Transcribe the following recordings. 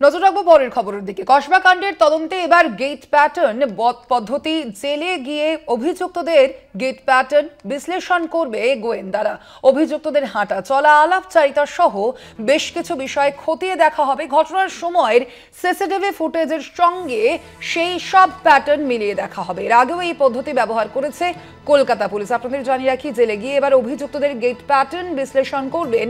নজর রাখবো পরের খবরের দিকে। কসবা কাণ্ডের তদন্তে এবার গেট প্যাটার্ন পদ্ধতি, জেলে গিয়ে অভিযুক্তদের গেট প্যাটার্ন বিশ্লেষণ করবে গোয়েন্দারা। অভিযুক্তদের হাঁটা চলা, আলাপচারিতা সহ বেশ কিছু বিষয় খতিয়ে দেখা হবে। ঘটনার সময়ের সিসিটিভি ফুটেজের সঙ্গে সেই সব প্যাটার্ন মিলিয়ে দেখা হবে। এর আগেও এই পদ্ধতি ব্যবহার করেছে কলকাতা পুলিশ। আপনাদের জানিয়ে রাখি, জেলে গিয়ে এবার অভিযুক্তদের গেট প্যাটার্ন বিশ্লেষণ করবেন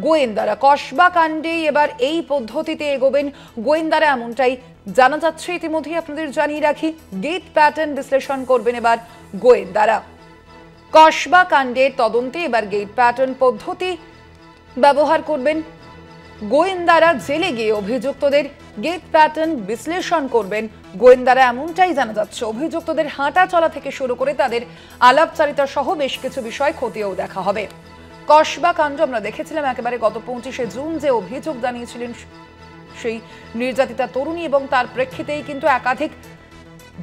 গোয়েন্দারা। কসবা কাণ্ডে এবার এই পদ্ধতিতে এগোবেন গোয়েন্দারা, এমনটাই জানা যাচ্ছে। ইতিমধ্যেই আপনাদের জানিয়ে রাখি, গেট প্যাটার্ন বিশ্লেষণ করবেন এবার গোয়েন্দারা। কসবা কাণ্ডের তদন্তে এবার গেট প্যাটার্ন পদ্ধতি ব্যবহার করবেন গোয়েন্দারা। জেলে গিয়ে অভিযুক্তদের গেট প্যাটার্ন বিশ্লেষণ করবেন গোয়েন্দারা, এমনটাই জানা যাচ্ছে। অভিযুক্তদের হাঁটা চলা থেকে শুরু করে তাদের আলাপচারিতা সহ বেশ কিছু বিষয় খতিয়েও দেখা হবে। কসবা কাণ্ড আমরা দেখেছিলাম একেবারে গত 25শে জুন যে অভিযোগ জানিয়েছিলেন সেই নির্যাতিতা তরুণী, এবং তার প্রেক্ষিতেই কিন্তু একাধিক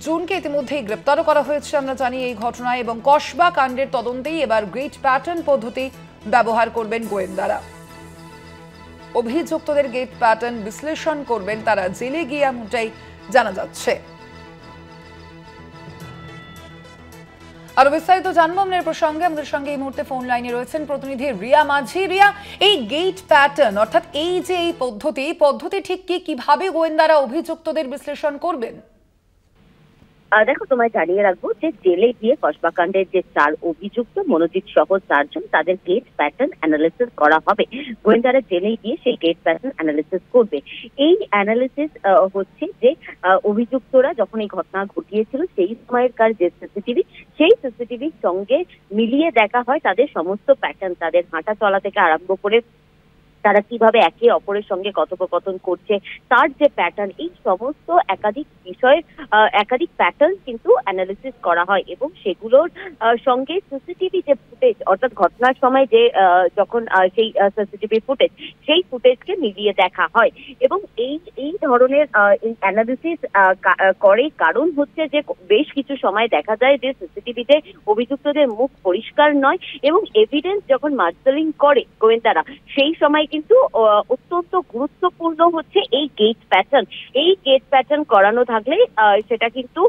জনকে ইতিমধ্যেই গ্রেপ্তারও করা হয়েছে আমরা জানি এই ঘটনায়। এবং কসবা কাণ্ডের তদন্তেই এবার গেট প্যাটার্ন পদ্ধতি ব্যবহার করবেন গোয়েন্দারা। অভিযুক্তদের গেট প্যাটার্ন বিশ্লেষণ করবেন তারা জেলে গিয়ে, এমনটাই জানা যাচ্ছে। আরো বিস্তারিত জানবো আমরা এর প্রসঙ্গে। আমাদের সঙ্গে এই মুহূর্তে ফোন লাইনে রয়েছেন প্রতিনিধি রিয়া মাঝি। রিয়া, এই গেট প্যাটার্ন অর্থাৎ এই যে এই পদ্ধতি ঠিক কিভাবে গোয়েন্দারা অভিযুক্তদের বিশ্লেষণ করবেন? দেখো, তোমায় জানিয়ে রাখবো যে জেলে গিয়ে কসবা কাণ্ডের যে 4 অভিযুক্ত, মনোজিৎ সহ 4 জন, তাদের গেট প্যাটার্ন অ্যানালিসিস করা হবে। গোয়েন্দারা জেলে গিয়ে সেই গেট প্যাটার্ন অ্যানালিসিস করবে। এই অ্যানালিসিস হচ্ছে যে অভিযুক্তরা যখন এই ঘটনা ঘটিয়েছিল সেই সময়কার যে সিসিটিভি, সেই সিসিটিভির সঙ্গে মিলিয়ে দেখা হয় তাদের সমস্ত প্যাটার্ন, তাদের হাঁটা চলা থেকে আরম্ভ করে তারা কিভাবে একে অপরের সঙ্গে কথোপকথন করছে, তার যে প্যাটার্ন, এই সমস্ত একাধিক বিষয়ের একাধিক প্যাটার্ন কিন্তু অ্যানালিসিস করা হয়। এবং সেগুলোর সঙ্গে সিসিটিভি যে ফুটেজ, অর্থাৎ ঘটনার সময় যে যখন সেই সিসিটিভি ফুটেজ, সেই ফুটেজকে মিলিয়ে দেখা হয়। এবং এই ধরনের অ্যানালিসিস করে কারণ হচ্ছে যে বেশ কিছু সময় দেখা যায় যে সিসিটিভিতে অভিযুক্তদের মুখ পরিষ্কার নয়, এবং এভিডেন্স যখন মার্শালিং করে গোয়েন্দারা, সেই সময় কিন্তু অত্যন্ত গুরুত্বপূর্ণ হচ্ছে এই গেট প্যাটার্ন। এই গেট প্যাটার্ন করানো থাকলে সেটা কিন্তু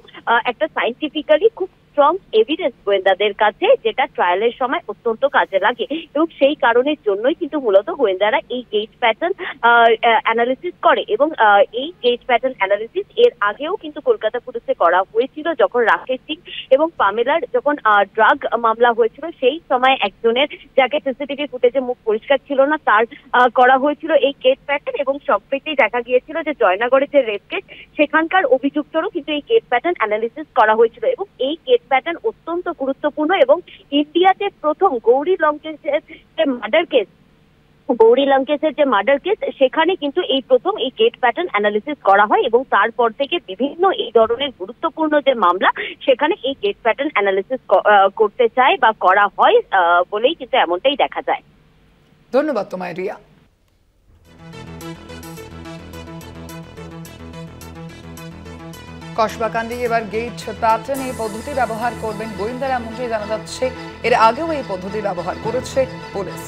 একটা সায়েন্টিফিক্যালি খুব স্ট্রং এভিডেন্স গোয়েন্দাদের কাছে, যেটা ট্রায়ালের সময় অত্যন্ত কাজে লাগে। এবং সেই কারণের জন্যই কিন্তু মূলত গোয়েন্দারা এই গেট প্যাটার্ন অ্যানালিসিস করে। এবং এই গেট প্যাটার্ন অ্যানালিসিস এর আগেও কিন্তু কলকাতা পুলিশে করা হয়েছিল, যখন রাকেশ সিং এবং পামেলার যখন ড্রাগ মামলা হয়েছিল, সেই সময় একজনের যাকে সিসিটিভি ফুটেজে মুখ পরিষ্কার ছিল না, তার করা হয়েছিল এই গেট প্যাটার্ন। এবং সবকিছুই দেখা গিয়েছিল যে জয়নগরের যে রেপ কেস, সেখানকার অভিযুক্তরও কিন্তু এই গেট প্যাটার্ন অ্যানালিসিস করা হয়েছিল। এবং এই গেট প্যাটার্ন অত্যন্ত গুরুত্বপূর্ণ। এবং ইন্ডিয়াতে প্রথম গৌরী লঙ্কেশের যে মার্ডার কেস, সেখানে কিন্তু এই প্রথম এই গেট প্যাটার্ন অ্যানালিসিস করা হয়। এবং তারপর থেকে বিভিন্ন এই ধরনের গুরুত্বপূর্ণ যে মামলা, সেখানে এই গেট প্যাটার্ন অ্যানালিসিস করতে চায় বা করা হয় বলেই কিন্তু এমনটাই দেখা যায়। ধন্যবাদ তোমায় রিয়া। কসবা কাণ্ডে এবার গেট প্যাটার্ন এই পদ্ধতি ব্যবহার করবেন গোয়েন্দারা, এমনটাই জানা যাচ্ছে। এর আগেও এই পদ্ধতি ব্যবহার করেছে পুলিশ।